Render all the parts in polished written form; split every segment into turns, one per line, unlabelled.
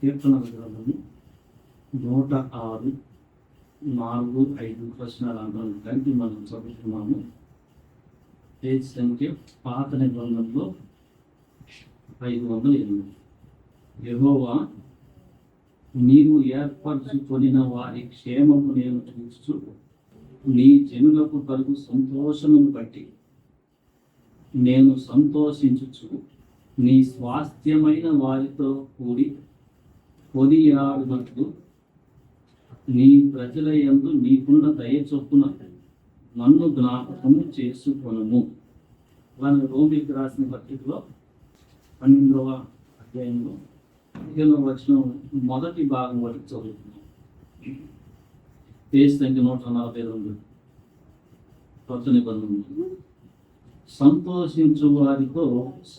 కీర్తనల గ్రంథము 106, 4, 5 వచనాల కలిపి మనం చదువుతున్నాము. పేజ్ సంఖ్య పాత నిబంధనలో 508. యెహోవా, నీవు ఏర్పరచుకొనిన వారి క్షేమము నేను చూస్తూ నీ జనులకు కలుగు సంతోషమును బట్టి నేను సంతోషించుచు నీ స్వాస్థ్యమైన వారితో కూడి కొనియాడినట్లు నీ ప్రజల యందు నీకున్న దయ చొప్పున నన్ను జ్ఞాపకము చేసుకొనుము. వాళ్ళ రోమికి రాసిన పత్రికలో 12వ అధ్యాయంలో 15వ వచనం మొదటి భాగం వరకు చదువుతున్నాం. పేజ్ సంఖ్య 142 కొత్త నిబంధనలు. సంతోషించు వారితో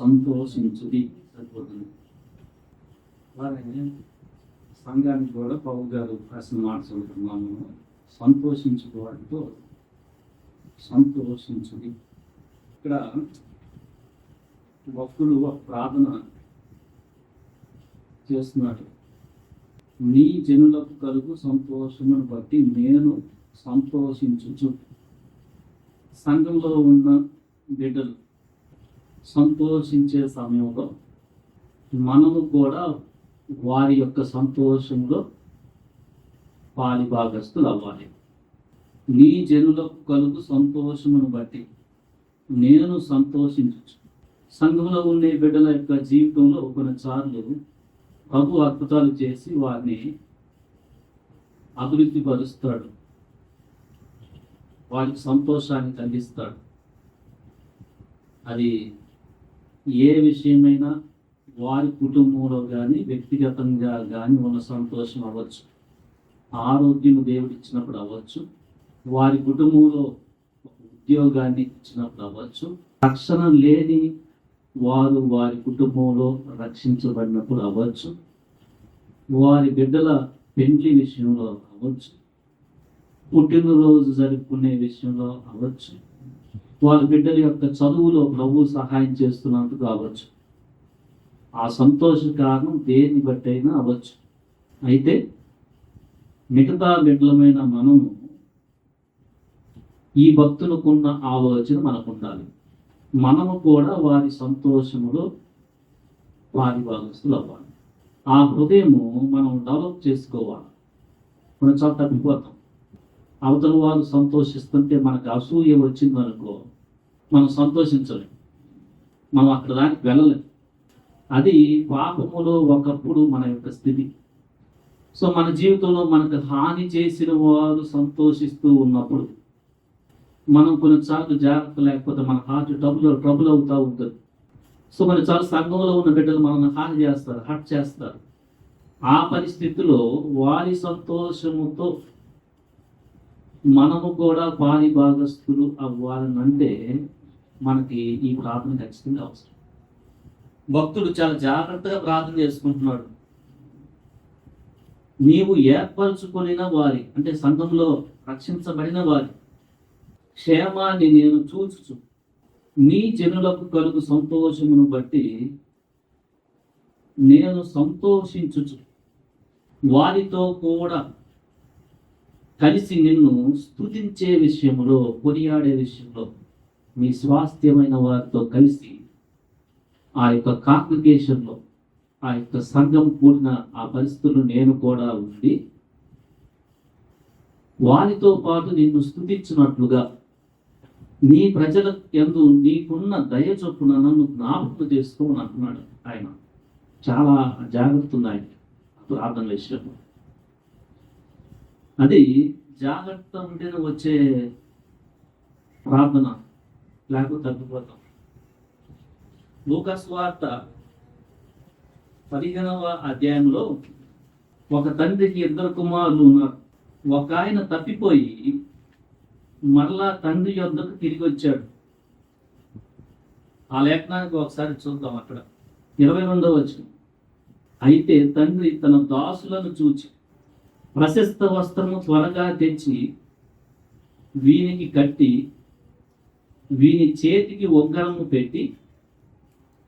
సంతోషించుడి సరిపోతుంది. అలాగే సంఘానికి కూడా పౌలు గారు రాసిన మాట చదువుతున్నాము. సంతోషించు వారితో సంతోషించుడి. ఇక్కడ భక్తుడు ఒక ప్రార్థన చేస్తున్నాడు. నీ జనులకు కలుగు సంతోషమును బట్టి నేను సంతోషించుచు. సంఘంలో ఉన్న బిడ్డలు సంతోషించే సమయంలో మనము కూడా వారి యొక్క సంతోషంలో పాలిభాగస్తులు అవ్వాలి. నీ జనులకు కలుగు సంతోషమును బట్టి నేను సంతోషించు. సంఘంలో ఉండే బిడ్డల యొక్క జీవితంలో కొన్నిసార్లు ప్రభు అద్భుతాలు చేసి వారిని అభివృద్ధి పరుస్తాడు, వారికి సంతోషాన్ని కలిగిస్తాడు. అది ఏ విషయమైనా వారి కుటుంబంలో కానీ వ్యక్తిగతంగా కానీ ఉన్న సంతోషం అవ్వచ్చు, ఆరోగ్యం దేవుడు ఇచ్చినప్పుడు అవ్వచ్చు, వారి కుటుంబంలో ఉద్యోగాన్ని ఇచ్చినప్పుడు అవ్వచ్చు, రక్షణ లేని వారు వారి కుటుంబంలో రక్షించబడినప్పుడు అవ్వచ్చు, వారి బిడ్డల పెండ్లి విషయంలో అవ్వచ్చు, పుట్టినరోజు జరుపుకునే విషయంలో అవ్వచ్చు, వారి బిడ్డల యొక్క చదువులో ప్రభు సహాయం చేస్తున్నందుకు అవ్వచ్చు. ఆ సంతోష కారణం దేన్ని బట్టి అయినా అవ్వచ్చు. అయితే మిగతా బిడ్డలమైన మనము ఈ భక్తులకున్న ఆలోచన మనకు ఉండాలి. మనము కూడా వారి సంతోషములో వారి భాగస్తులు అవ్వాలి. ఆ హృదయము మనం డెవలప్ చేసుకోవాలి. కొన్నిసార్లు తప్పిపోతాం. అవతల వాళ్ళు సంతోషిస్తుంటే మనకు అసూయ వచ్చిందనుకో, మనం సంతోషించలేం, మనం అక్కడ దానికి వెళ్ళలేం. అది పాపములో ఒకప్పుడు మన యొక్క స్థితి. సో మన జీవితంలో మనకు హాని చేసిన వారు సంతోషిస్తూ ఉన్నప్పుడు మనం కొన్నిసార్లు జాగ్రత్త లేకపోతే మన హార్ట్ ట్రబుల్ అవుతూ ఉంటుంది. సో కొన్నిసార్లు సంఘంలో ఉన్న బిడ్డలు మనల్ని హాని చేస్తారు, హర్ట్ చేస్తారు. ఆ పరిస్థితిలో వారి సంతోషముతో మనము కూడా పాలిభాగస్తులు అవ్వాలనంటే మనకి ఈ ప్రార్థన ఖచ్చితంగా అవసరం. భక్తుడు చాలా జాగ్రత్తగా ప్రార్థన చేసుకుంటున్నాడు. నీవు ఏర్పరచుకొనిన వారి, అంటే సంఘంలో రక్షించబడిన వారి క్షేమాన్ని నేను చూచుచు నీ జనులకు కలుగు సంతోషమును బట్టి నేను సంతోషించుచు వారితో కూడా కలిసి నిన్ను స్తుతించే విషయంలో, కొనియాడే విషయంలో, మీ స్వాస్థ్యమైన వారితో కలిసి ఆ యొక్క కాంగ్రిగేషన్లో, ఆ యొక్క సంఘం కూడిన ఆ పరిస్థితుల్లో నేను కూడా ఉండి వారితో పాటు నిన్ను స్తుతించినట్లుగా నీ ప్రజల యందు నీకున్న దయ చొప్పున నన్ను జ్ఞాపకం చేసుకోమని అంటున్నాడు ఆయన. చాలా జాగ్రత్త ఉంది ఆయన ప్రార్థన విషయంలో. అది జాగ్రత్త ఉంటేనే వచ్చే ప్రార్థన, లేకపోతే తగ్గిపోతాం. లూకా సువార్త 15వ అధ్యాయంలో ఒక తండ్రికి 2 కుమారులు ఉన్నారు. ఒక ఆయన తప్పిపోయి మరలా తండ్రి యొద్దకు తిరిగి వచ్చాడు. ఆ లేఖనానికి ఒకసారి చూద్దాం. అక్కడ 22వ వచనం. అయితే తండ్రి తన దాసులను చూచి ప్రశస్త వస్త్రము త్వరగా తెచ్చి వీనికి కట్టి వీని చేతికి ఉంగరము పెట్టి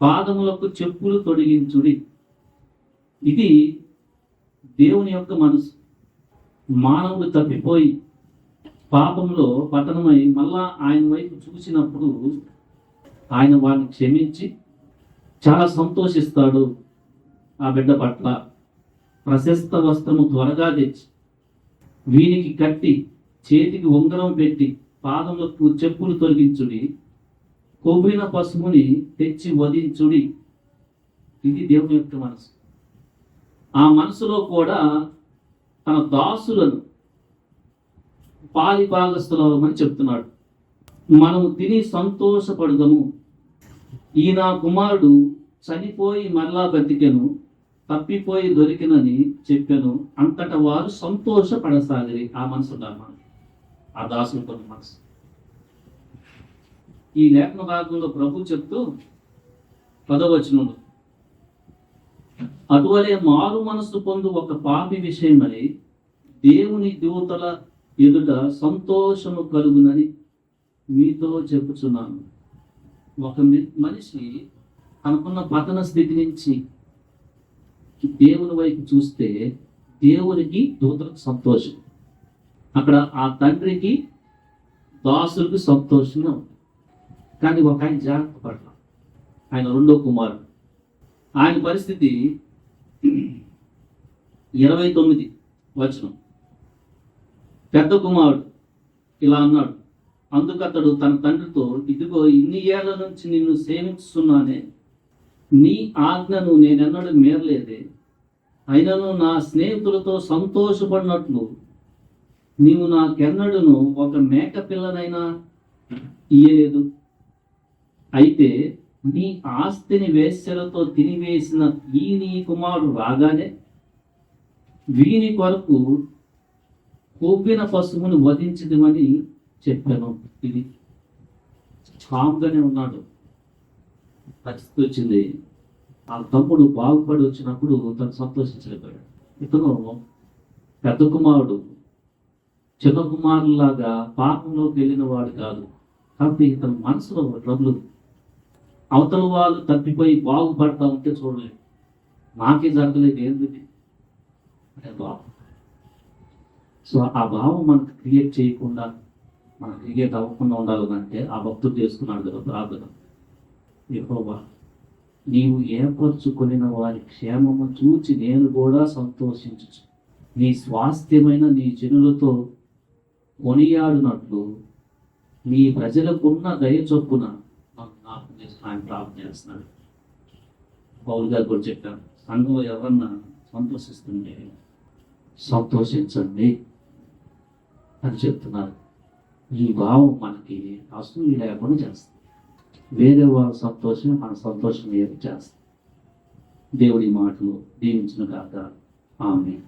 పాదములకు చెప్పులు తొడిగించుడి. ఇది దేవుని యొక్క మనసు. మానవుడు తప్పిపోయి పాపంలో పతనమై మళ్ళా ఆయన వైపు చూసినప్పుడు ఆయన వాడిని క్షమించి చాలా సంతోషిస్తాడు. ఆ బిడ్డ పట్ల ప్రశస్త వస్త్రము త్వరగా తెచ్చి వీనికి కట్టి చేతికి ఉంగరం పెట్టి పాదములకు చెప్పులు తొలగించుడి, కొవ్విన పశువుని తెచ్చి వధించుడి. ఇది దేవుని యొక్క మనసు. ఆ మనసులో కూడా తన దాసులను పాలి భాగస్థులమని చెప్తున్నాడు. మనము తిని సంతోషపడదము. ఈ నా కుమారుడు చనిపోయి మరలా బతికెను, తప్పిపోయి దొరికినని చెప్పాను. అంతటా వారు సంతోషపడసాగిరి. ఆ మనసు ఉండాలి మనకి, ఆ దాసులతో మనసు. ఈ లేఖన భాగంలో ప్రభు చెప్తూ 10వ వచనంలో, అటువలే మారు మనసు పొందు ఒక పాపి విషయమై దేవుని దూతల ఎదుట సంతోషము కలుగునని మీతో చెప్పుచున్నాను. ఒక మనిషి తనకున్న పతన స్థితి నుంచి దేవుని వైపు చూస్తే దేవునికి దూతలకు సంతోషం. అక్కడ ఆ తండ్రికి దాసులకు సంతోషంగా ఉంది. కానీ ఒక ఆయన జాగ్రత్త పడతాం. ఆయన 2వ కుమారుడు. ఆయన పరిస్థితి 29 వచనం. పెద్ద కుమారుడు ఇలా అన్నాడు. అందుకతడు తన తండ్రితో, ఇదిగో ఇన్ని ఏళ్ల నుంచి నిన్ను సేవిస్తున్నానే, నీ ఆజ్ఞను నేనెన్నడూ మేరలేదే. అయినను నా స్నేహితులతో సంతోషపడినట్లు నీవు నాకెన్నడూను ఒక మేక పిల్లనైనా ఇయ్యలేదు. అయితే నీ ఆస్తిని వేశ్యలతో తినివేసిన ఈ నీ కుమారుడు రాగానే వీని కొరకు కొవ్విన పశువును వధించదమని చెప్పాను. ఇది కామ్గానే ఉన్నాడు. పరిస్థితి వచ్చింది. ఆ తమ్ముడు బాగుపడి వచ్చినప్పుడు తను సంతోషించలేకపోయాడు. ఇతను పెద్ద కుమారుడు చిన్న కుమారులాగా పాపంలోకి వెళ్ళిన వాడు కాదు. కాబట్టి ఇతని మనసులో ట్రబుల్. అవతల వాళ్ళు తప్పిపోయి బాగుపడతా ఉంటే చూడలేదు. నాకే జరగలేదు, ఏంది అనే భావం. సో ఆ భావం మనకు క్రియేట్ చేయకుండా, మనకు క్రియేట్ అవ్వకుండా ఉండాలంటే ఆ భక్తుడు చేసుకున్నాడు కదా ప్రార్థన. యెహోవా, నీవు ఏర్పరచుకొనిన వారి క్షేమము చూచి నేను కూడా సంతోషించు. నీ స్వాస్థ్యమైన నీ జనులతో కొనియాడినట్లు నీ ప్రజలకున్న దయ చొప్పున ఆయన ప్రార్థన చేస్తున్నాడు. పౌలు గారు కూడా చెప్పారు, సంఘం ఎవరన్నా సంతోషిస్తుంటే సంతోషించండి అని చెప్తున్నారు. ఈ భావం మనకి అసూయ లేకుండా చేస్తుంది. వేరే వాళ్ళ సంతోషం మన సంతోషం ఏమి చేస్తుంది. దేవుడి మాటలు దీవించిన కాక ఆమేన్.